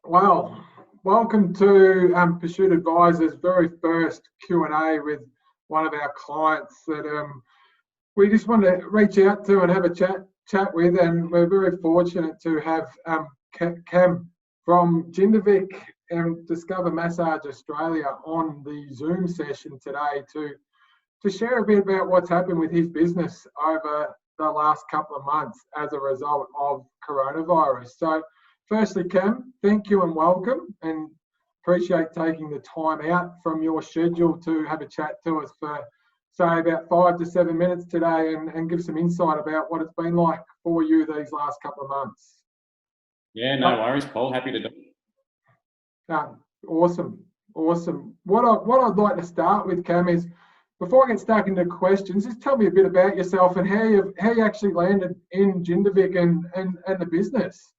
Well, welcome to Pursuit Advisors' very first Q&A with one of our clients that we just want to reach out to and have a chat with, and we're very fortunate to have Cam from Jindavic and Discover Massage Australia on the Zoom session today to share a bit about what's happened with his business over the last couple of months as a result of coronavirus. So firstly, Cam, thank you and welcome, and appreciate taking the time out from your schedule to have a chat to us for, say, about 5 to 7 minutes today and give some insight about what it's been like for you these last couple of months. Yeah, no worries, Paul. Happy to do it. Awesome. What I'd like to start with, Cam, is before I get stuck into questions, just tell me a bit about yourself and how you actually landed in Jindavic and the business.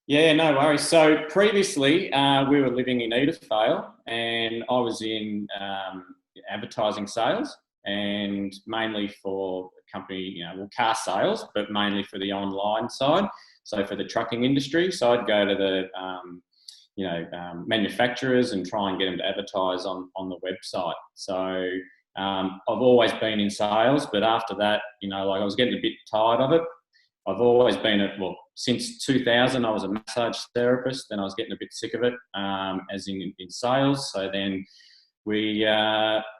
Yeah, no worries. So previously, we were living in Edithvale, and I was in advertising sales, and mainly for company, car sales, but mainly for the online side. So for the trucking industry, so I'd go to the manufacturers and try and get them to advertise on the website. So I've always been in sales, but after that, I was getting a bit tired of it. I've always been since 2000, I was a massage therapist, then I was getting a bit sick of it, as in sales. So then we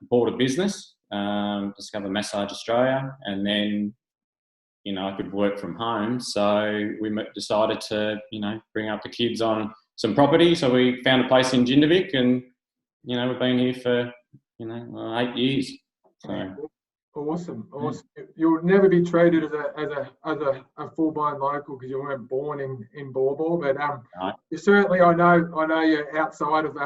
bought a business, Discover Massage Australia, and then, I could work from home. So we decided to, bring up the kids on some property. So we found a place in Jindavic, and, we've been here for, 8 years. So. Awesome. You would never be treated as a full-blown local because you weren't born in Bawbor, but No. you certainly, I know you're outside of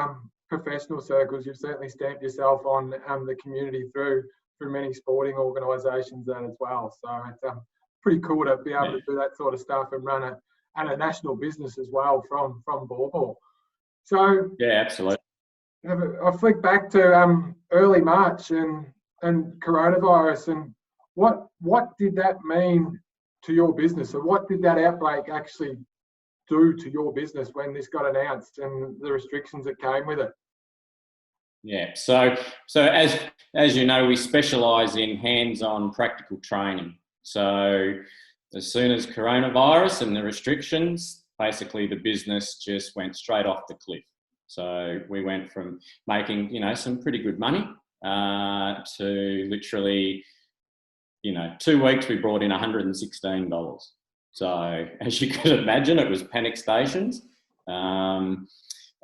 professional circles. You've certainly stamped yourself on the community through many sporting organisations then as well. So it's pretty cool to be able to do that sort of stuff and run a national business as well from Bawbor. So yeah, absolutely. I flick back to early March and coronavirus, and what did that mean to your business? So what did that outbreak actually do to your business when this got announced and the restrictions that came with it? Yeah, so as you know, we specialise in hands-on practical training. So as soon as coronavirus and the restrictions, basically the business just went straight off the cliff. So we went from making, some pretty good money to literally, 2 weeks we brought in $116. So as you could imagine, it was panic stations. So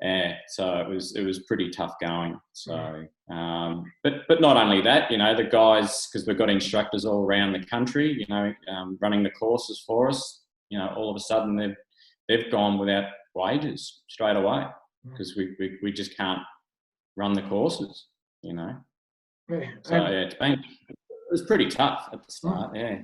it was pretty tough going. So, but not only that, the guys, because we've got instructors all around the country, running the courses for us, all of a sudden they've gone without wages straight away because we just can't run the courses, Yeah. So it was pretty tough at the start. Yeah.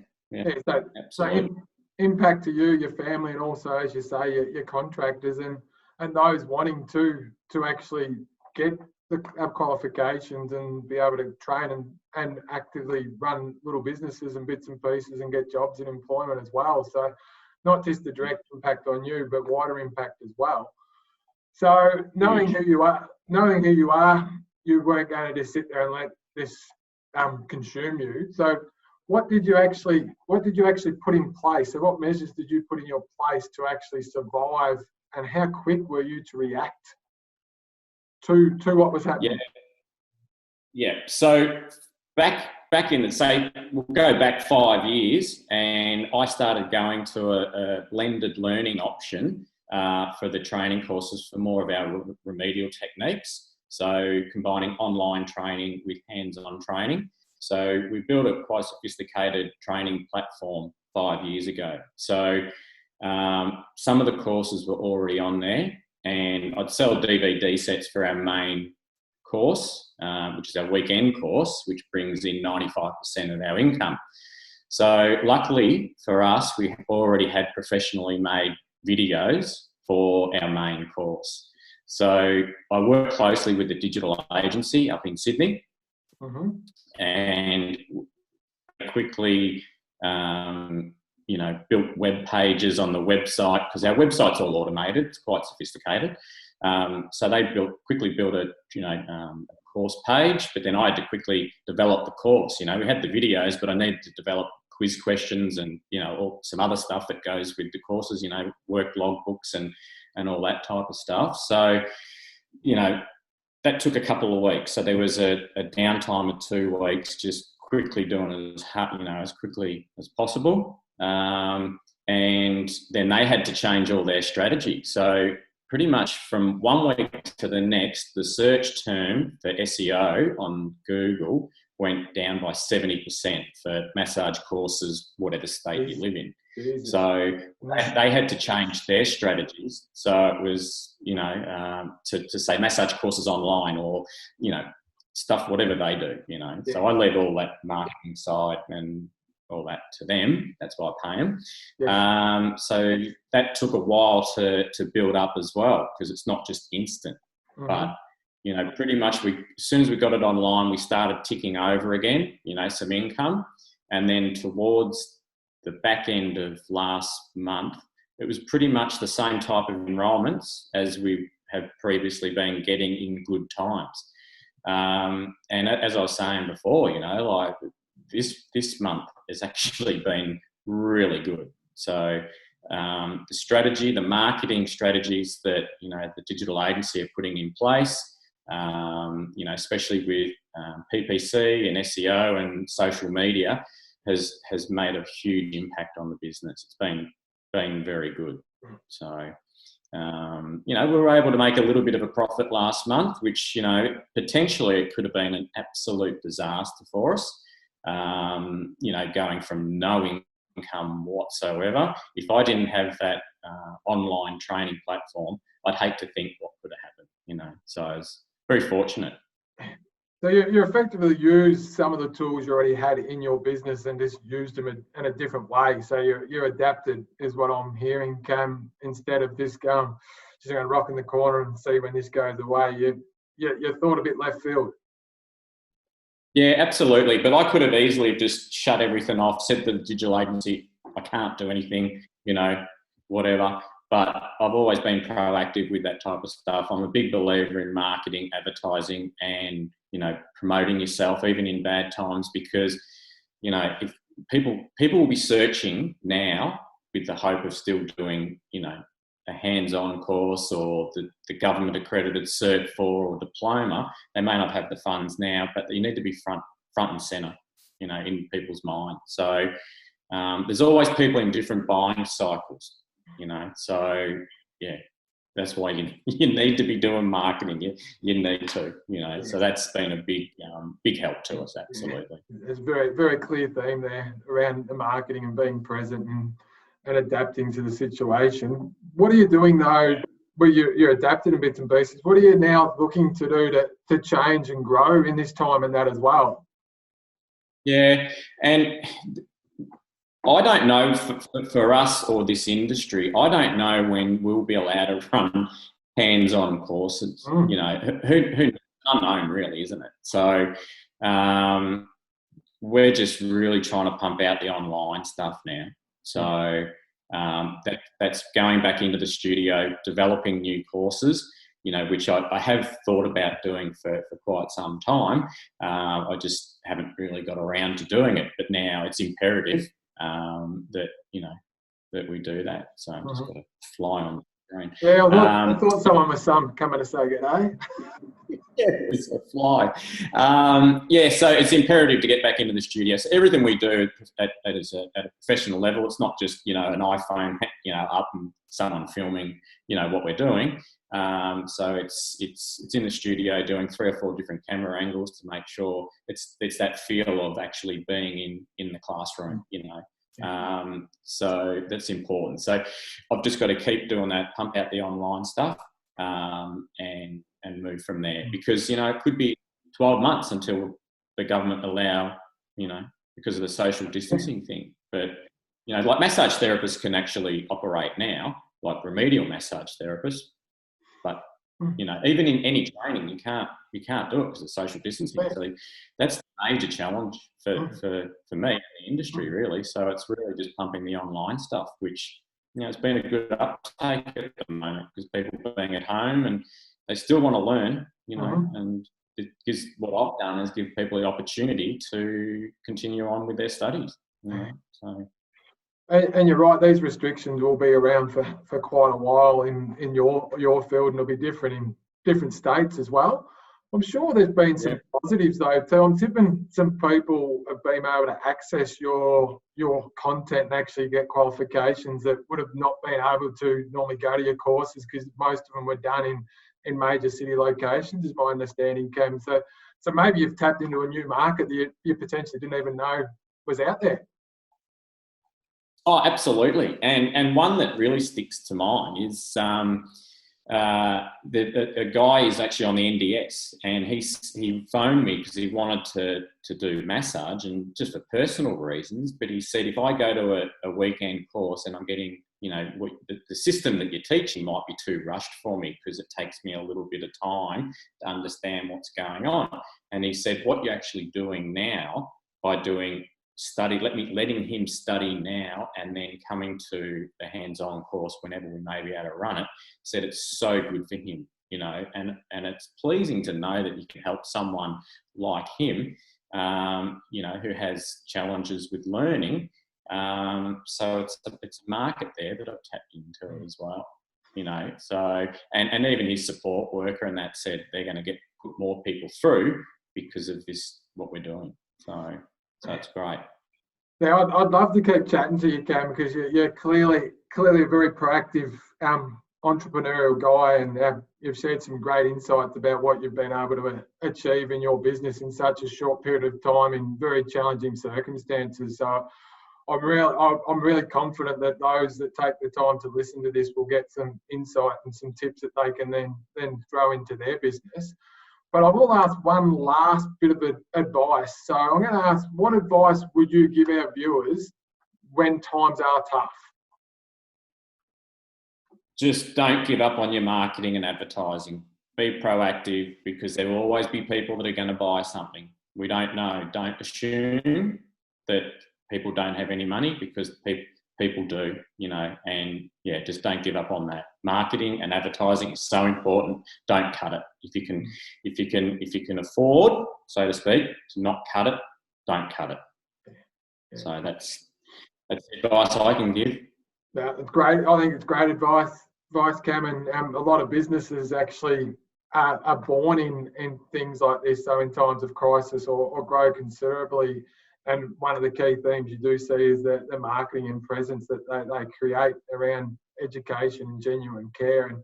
So Absolutely. Impact to you, your family, and also, as you say, your contractors and those wanting to actually get the qualifications and be able to train and actively run little businesses and bits and pieces and get jobs and employment as well. So not just the direct impact on you, but wider impact as well. So knowing who you are, you weren't going to just sit there and let this consume you. So what did you actually put in place? So what measures did you put in your place to actually survive, and how quick were you to react to what was happening? Yeah. So back in we'll go back 5 years, and I started going to a blended learning option for the training courses for more of our remedial techniques. So combining online training with hands-on training. So we built a quite sophisticated training platform 5 years ago. So some of the courses were already on there, and I'd sell DVD sets for our main course, which is our weekend course, which brings in 95% of our income. So luckily for us, we already had professionally made videos for our main course. So I work closely with the digital agency up in Sydney, and quickly built web pages on the website, because our website's all automated. It's quite sophisticated. So they quickly built a course page, but then I had to quickly develop the course. We had the videos, but I needed to develop quiz questions and, some other stuff that goes with the courses, work logbooks and all that type of stuff. So, that took a couple of weeks. So there was a downtime of 2 weeks, just quickly doing it as quickly as possible. And then they had to change all their strategy. So pretty much from 1 week to the next, the search term for SEO on Google went down by 70% for massage courses, whatever state you live in. Jesus. So they had to change their strategies. So it was, to say massage courses online or, stuff, whatever they do, Yeah. So I led all that marketing side and all that to them. That's why I pay them. Yeah. So that took a while to build up as well, because it's not just instant. Mhm. But, pretty much as soon as we got it online, we started ticking over again, some income. And then towards the back end of last month, it was pretty much the same type of enrolments as we have previously been getting in good times. And as I was saying before, like this month has actually been really good. So the strategy, the marketing strategies that, the digital agency are putting in place, especially with PPC and SEO and social media, has made a huge impact on the business. It's been very good. So, we were able to make a little bit of a profit last month, which, potentially it could have been an absolute disaster for us, going from no income whatsoever. If I didn't have that online training platform, I'd hate to think what could have happened, so I was very fortunate. So you effectively used some of the tools you already had in your business and just used them in a different way. So you adapted, is what I'm hearing, Cam, instead of just going rock in the corner and see when this goes away. You thought a bit left field. Yeah, absolutely. But I could have easily just shut everything off, said to the digital agency, I can't do anything, whatever. But I've always been proactive with that type of stuff. I'm a big believer in marketing, advertising, and, promoting yourself even in bad times, because, if people will be searching now with the hope of still doing, a hands-on course or the government accredited Cert 4 or diploma. They may not have the funds now, but you need to be front and centre, in people's minds. So there's always people in different buying cycles, so yeah, that's why you need to be doing marketing. You need to, so that's been a big help to us, absolutely. There's a very, very clear theme there around the marketing and being present and adapting to the situation. What are you doing though, where you're adapting in bits and pieces? What are you now looking to do to change and grow in this time and that as well? Yeah, and I don't know for us or this industry, I don't know when we'll be allowed to run hands-on courses. Who unknown really, isn't it? So we're just really trying to pump out the online stuff now. So that's going back into the studio, developing new courses, which I have thought about doing for quite some time. I just haven't really got around to doing it, but now it's imperative that we do that. So I'm just got to fly on the screen. Yeah, I thought someone was coming to say good day. Yeah, it's a fly. So it's imperative to get back into the studio. So everything we do at a professional level, it's not just, an iPhone, up and someone filming, what we're doing. So it's in the studio doing 3 or 4 different camera angles to make sure it's that feel of actually being in the classroom, so that's important. So I've just got to keep doing that, pump out the online stuff, and move from there, because, it could be 12 months until the government allow, because of the social distancing thing. But, like massage therapists can actually operate now, like remedial massage therapists, but You know, even in any training, you can't do it because of social distancing. So that's the major challenge for me in the industry, really. So it's really just pumping the online stuff, which, you know, it's been a good uptake at the moment because people are being at home and they still want to learn, you know, and because what I've done is give people the opportunity to continue on with their studies, you know, so. And you're right, these restrictions will be around for quite a while in your field, and it'll be different in different states as well. I'm sure there's been some positives though too. I'm tipping some people have been able to access your content and actually get qualifications that would have not been able to normally go to your courses because most of them were done in major city locations, is my understanding, Cam. So maybe you've tapped into a new market that you potentially didn't even know was out there. Oh, absolutely. And one that really sticks to mind is a guy is actually on the NDS, and he phoned me because he wanted to do massage, and just for personal reasons. But he said, if I go to a weekend course and I'm getting, you know, the system that you're teaching might be too rushed for me because it takes me a little bit of time to understand what's going on. And he said, what you're actually doing now by doing letting him study now and then coming to the hands-on course whenever we may be able to run it, said it's so good for him, you know, and it's pleasing to know that you can help someone like him, you know, who has challenges with learning. So it's a market there that I've tapped into as well, you know. So and even his support worker and that said they're going to put more people through because of this, what we're doing. So it's great. Now, I'd love to keep chatting to you, Cam, because you're clearly a very proactive entrepreneurial guy, and you've shared some great insights about what you've been able to achieve in your business in such a short period of time in very challenging circumstances. So I'm really confident that those that take the time to listen to this will get some insight and some tips that they can then throw into their business. But I will ask one last bit of advice. So I'm going to ask, what advice would you give our viewers when times are tough? Just don't give up on your marketing and advertising. Be proactive, because there will always be people that are going to buy something. We don't know. Don't assume that people don't have any money, because people do, you know, and yeah, just don't give up on that. Marketing and advertising is so important. Don't cut it. If you can afford, so to speak, to not cut it, don't cut it. Yeah. So that's the advice I can give. Yeah, it's great. I think it's great advice, Cam, and a lot of businesses actually are born in things like this. So in times of crisis or grow considerably. And one of the key themes you do see is the marketing and presence that they create around education and genuine care.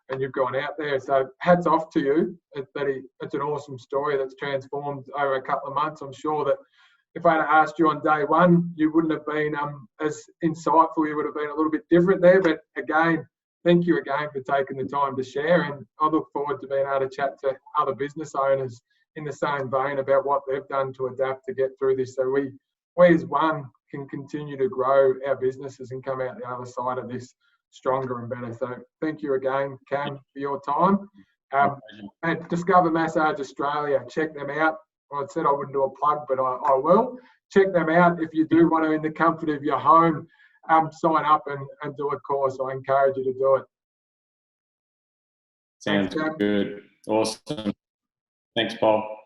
And you've gone out there. So hats off to you. It's an awesome story that's transformed over a couple of months. I'm sure that if I'd asked you on day one, you wouldn't have been as insightful. You would have been a little bit different there. But again, thank you again for taking the time to share. And I look forward to being able to chat to other business owners in the same vein about what they've done to adapt to get through this, so we as one can continue to grow our businesses and come out the other side of this stronger and better. So thank you again, Cam, for your time. And Discover Massage Australia, check them out. I said I wouldn't do a plug, but I will. Check them out if you do want to, in the comfort of your home, sign up and do a course. I encourage you to do it. Sounds good. Awesome. Thanks, Paul.